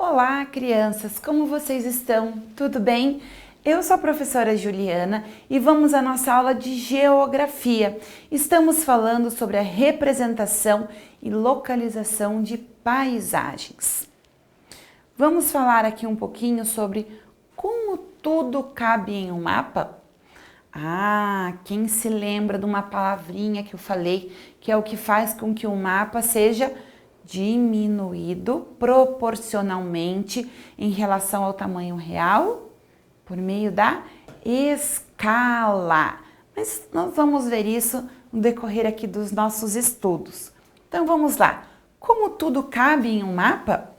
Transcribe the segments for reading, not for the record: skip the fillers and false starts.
Olá, crianças! Como vocês estão? Tudo bem? Eu sou a professora Juliana e vamos à nossa aula de Geografia. Estamos falando sobre a representação e localização de paisagens. Vamos falar aqui um pouquinho sobre como tudo cabe em um mapa? Quem se lembra de uma palavrinha que eu falei, que é o que faz com que o mapa seja diminuído proporcionalmente em relação ao tamanho real por meio da escala. Mas nós vamos ver isso no decorrer aqui dos nossos estudos. Então vamos lá. Como tudo cabe em um mapa?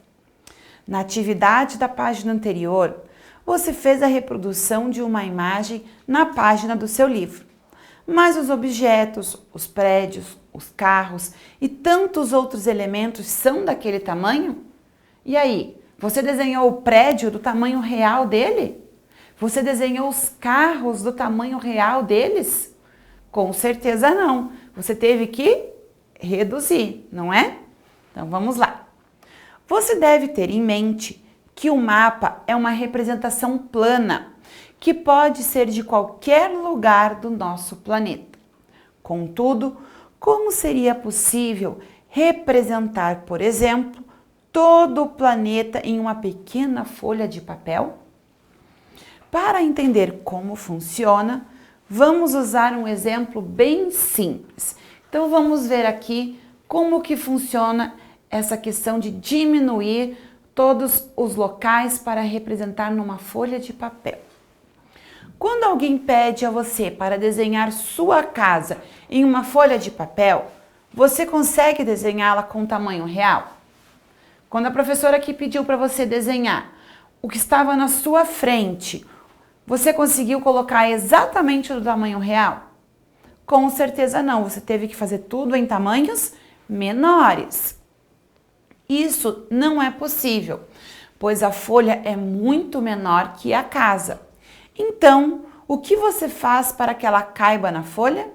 Na atividade da página anterior, você fez a reprodução de uma imagem na página do seu livro. Mas os objetos, os prédios, os carros e tantos outros elementos são daquele tamanho? E aí, você desenhou o prédio do tamanho real dele? Você desenhou os carros do tamanho real deles? Com certeza não. Você teve que reduzir, não é? Então vamos lá. Você deve ter em mente que o mapa é uma representação plana, que pode ser de qualquer lugar do nosso planeta. Contudo, como seria possível representar, por exemplo, todo o planeta em uma pequena folha de papel? Para entender como funciona, vamos usar um exemplo bem simples. Então vamos ver aqui como que funciona essa questão de diminuir todos os locais para representar numa folha de papel. Quando alguém pede a você para desenhar sua casa em uma folha de papel, você consegue desenhá-la com tamanho real? Quando a professora aqui pediu para você desenhar o que estava na sua frente, você conseguiu colocar exatamente do tamanho real? Com certeza não, você teve que fazer tudo em tamanhos menores. Isso não é possível, pois a folha é muito menor que a casa. Então, o que você faz para que ela caiba na folha?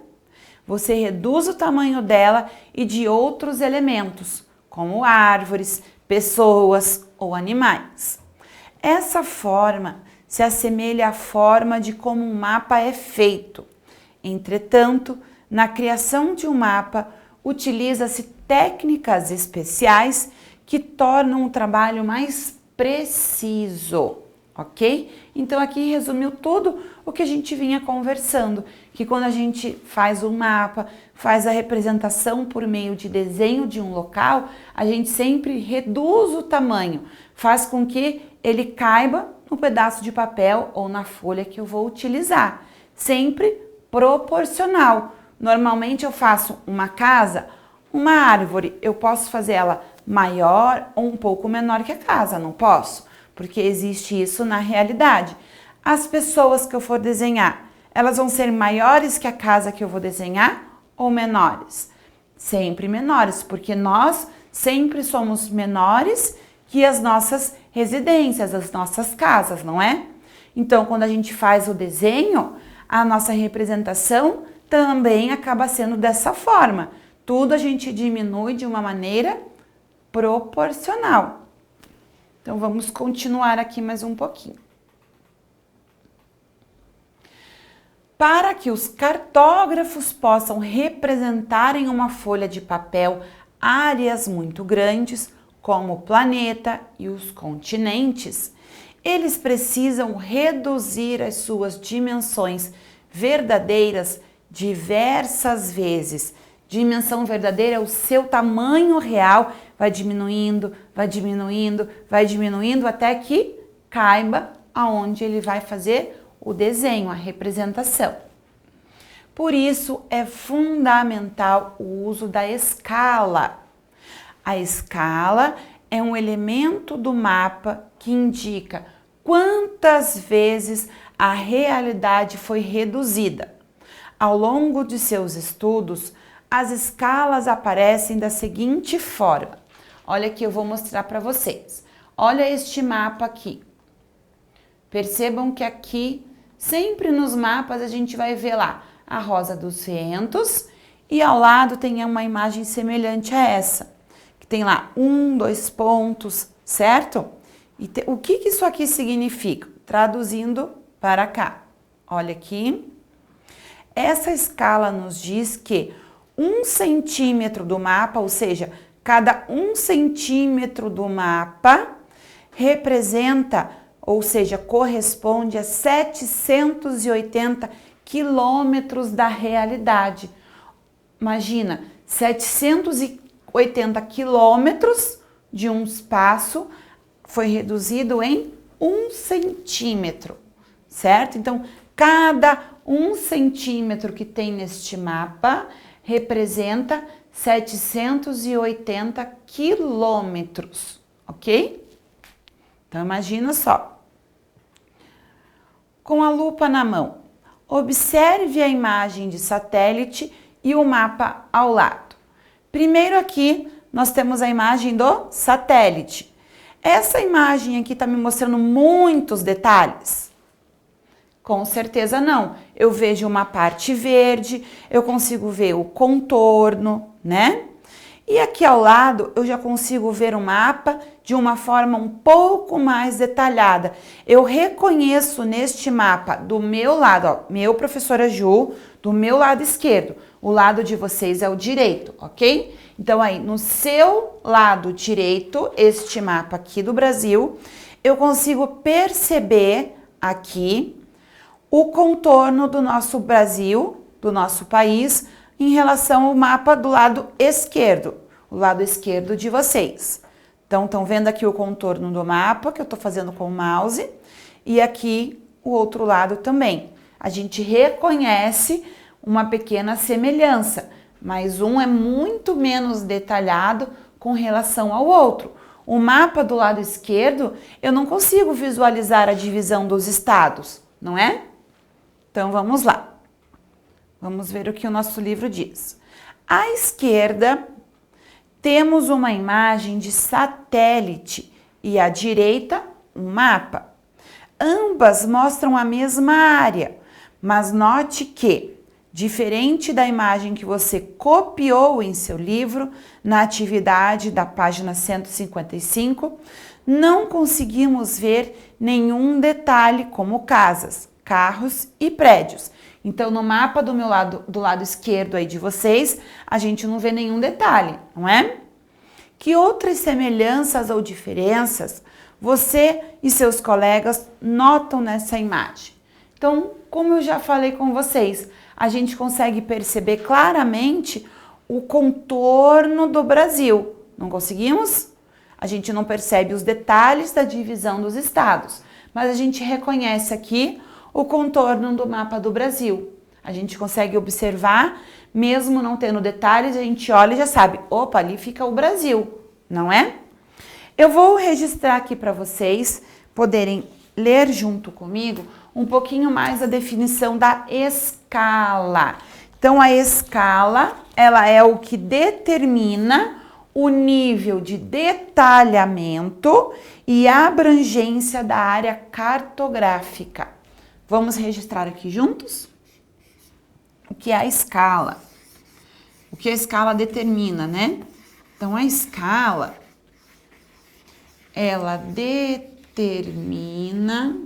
Você reduz o tamanho dela e de outros elementos, como árvores, pessoas ou animais. Essa forma se assemelha à forma de como um mapa é feito. Entretanto, na criação de um mapa, utiliza-se técnicas especiais que tornam o trabalho mais preciso, ok? Então aqui resumiu tudo o que a gente vinha conversando, que quando a gente faz um mapa, faz a representação por meio de desenho de um local, a gente sempre reduz o tamanho, faz com que ele caiba no pedaço de papel ou na folha que eu vou utilizar, sempre proporcional. Normalmente eu faço uma casa, uma árvore, eu posso fazer ela maior ou um pouco menor que a casa, não posso? Porque existe isso na realidade. As pessoas que eu for desenhar, elas vão ser maiores que a casa que eu vou desenhar ou menores? Sempre menores, porque nós sempre somos menores que as nossas residências, as nossas casas, não é? Então, quando a gente faz o desenho, a nossa representação também acaba sendo dessa forma. Tudo a gente diminui de uma maneira proporcional. Então, vamos continuar aqui mais um pouquinho. Para que os cartógrafos possam representar em uma folha de papel áreas muito grandes, como o planeta e os continentes, eles precisam reduzir as suas dimensões verdadeiras diversas vezes. Dimensão verdadeira é o seu tamanho real, vai diminuindo, vai diminuindo, vai diminuindo até que caiba aonde ele vai fazer o desenho, a representação. Por isso é fundamental o uso da escala. A escala é um elemento do mapa que indica quantas vezes a realidade foi reduzida. Ao longo de seus estudos, as escalas aparecem da seguinte forma. Olha aqui, eu vou mostrar para vocês. Olha este mapa aqui. Percebam que aqui, sempre nos mapas, a gente vai ver lá a Rosa dos Ventos e ao lado tem uma imagem semelhante a essa, que tem lá 1, 2 pontos, certo? O que isso aqui significa? Traduzindo para cá. Olha aqui. Essa escala nos diz que 1 centímetro do mapa, ou seja, cada 1 centímetro do mapa representa, ou seja, corresponde a 780 quilômetros da realidade. Imagina, 780 quilômetros de um espaço foi reduzido em 1 centímetro, certo? Então, cada 1 centímetro que tem neste mapa representa 780 quilômetros, ok? Então, imagina só. Com a lupa na mão, observe a imagem de satélite e o mapa ao lado. Primeiro aqui, nós temos a imagem do satélite. Essa imagem aqui está me mostrando muitos detalhes? Com certeza não. Eu vejo uma parte verde, eu consigo ver o contorno, né? E aqui ao lado eu já consigo ver o mapa de uma forma um pouco mais detalhada. Eu reconheço neste mapa do meu lado, ó, meu professora Ju, do meu lado esquerdo. O lado de vocês é o direito, ok? Então aí no seu lado direito, este mapa aqui do Brasil, eu consigo perceber aqui o contorno do nosso Brasil, do nosso país, em relação ao mapa do lado esquerdo, o lado esquerdo de vocês. Então, estão vendo aqui o contorno do mapa que eu estou fazendo com o mouse e aqui o outro lado também. A gente reconhece uma pequena semelhança, mas um é muito menos detalhado com relação ao outro. O mapa do lado esquerdo, eu não consigo visualizar a divisão dos estados, não é? Então, vamos lá. Vamos ver o que o nosso livro diz. À esquerda, temos uma imagem de satélite e à direita, um mapa. Ambas mostram a mesma área, mas note que, diferente da imagem que você copiou em seu livro, na atividade da página 155, não conseguimos ver nenhum detalhe como casas, carros e prédios. Então, no mapa do meu lado, do lado esquerdo aí de vocês, a gente não vê nenhum detalhe, não é? Que outras semelhanças ou diferenças você e seus colegas notam nessa imagem? Então, como eu já falei com vocês, a gente consegue perceber claramente o contorno do Brasil. Não conseguimos? A gente não percebe os detalhes da divisão dos estados, mas a gente reconhece aqui o contorno do mapa do Brasil. A gente consegue observar, mesmo não tendo detalhes, a gente olha e já sabe, opa, ali fica o Brasil, não é? Eu vou registrar aqui para vocês poderem ler junto comigo um pouquinho mais a definição da escala. Então, a escala, ela é o que determina o nível de detalhamento e abrangência da área cartográfica. Vamos registrar aqui juntos? O que é a escala? O que a escala determina, né? Então, a escala, ela determina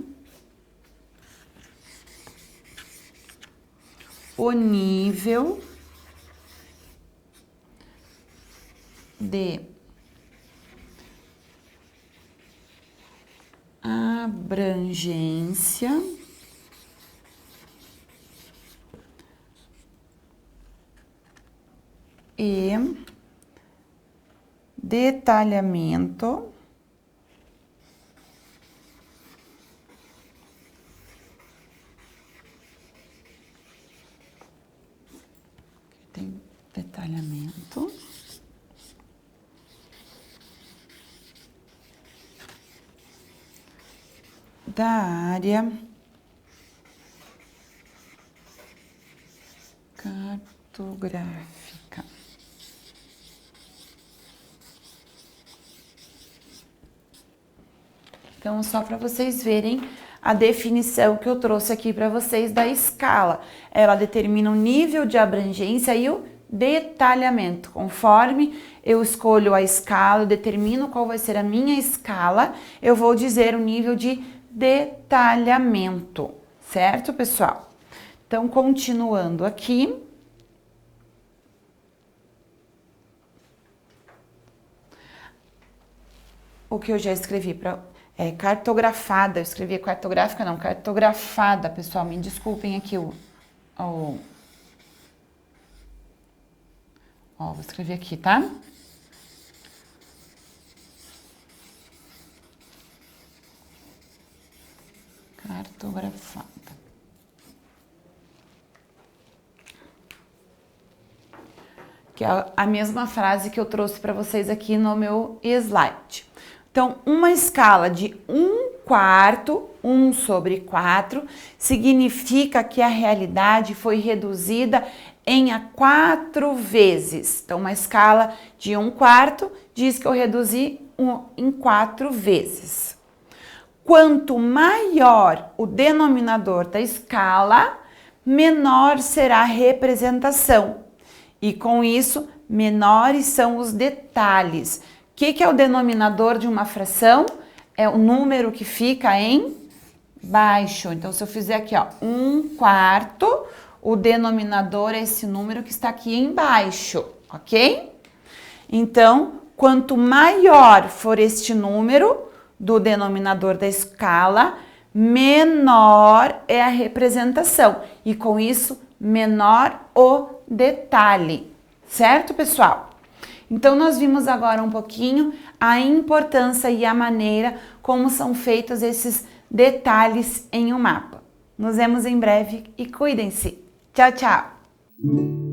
o nível de abrangência e detalhamento tem detalhamento da área cartográfica. Então, só para vocês verem a definição que eu trouxe aqui para vocês da escala. Ela determina o nível de abrangência e o detalhamento. Conforme eu escolho a escala, eu determino qual vai ser a minha escala, eu vou dizer o nível de detalhamento, certo, pessoal? Então, continuando aqui. O que eu já escrevi para cartografada, eu escrevi cartográfica não, cartografada, pessoal, me desculpem aqui ó, vou escrever aqui, tá? Cartografada. Que é a mesma frase que eu trouxe para vocês aqui no meu slide. Então, uma escala de 1/4, 1/4, significa que a realidade foi reduzida em 4 vezes. Então, uma escala de 1/4 diz que eu reduzi em 4 vezes. Quanto maior o denominador da escala, menor será a representação. E com isso, menores são os detalhes. O que é o denominador de uma fração? É o número que fica em baixo. Então, se eu fizer aqui, ó, 1/4, o denominador é esse número que está aqui embaixo, ok? Então, quanto maior for este número do denominador da escala, menor é a representação. E com isso, menor o detalhe, certo, pessoal? Então, nós vimos agora um pouquinho a importância e a maneira como são feitos esses detalhes em um mapa. Nos vemos em breve e cuidem-se. Tchau, tchau!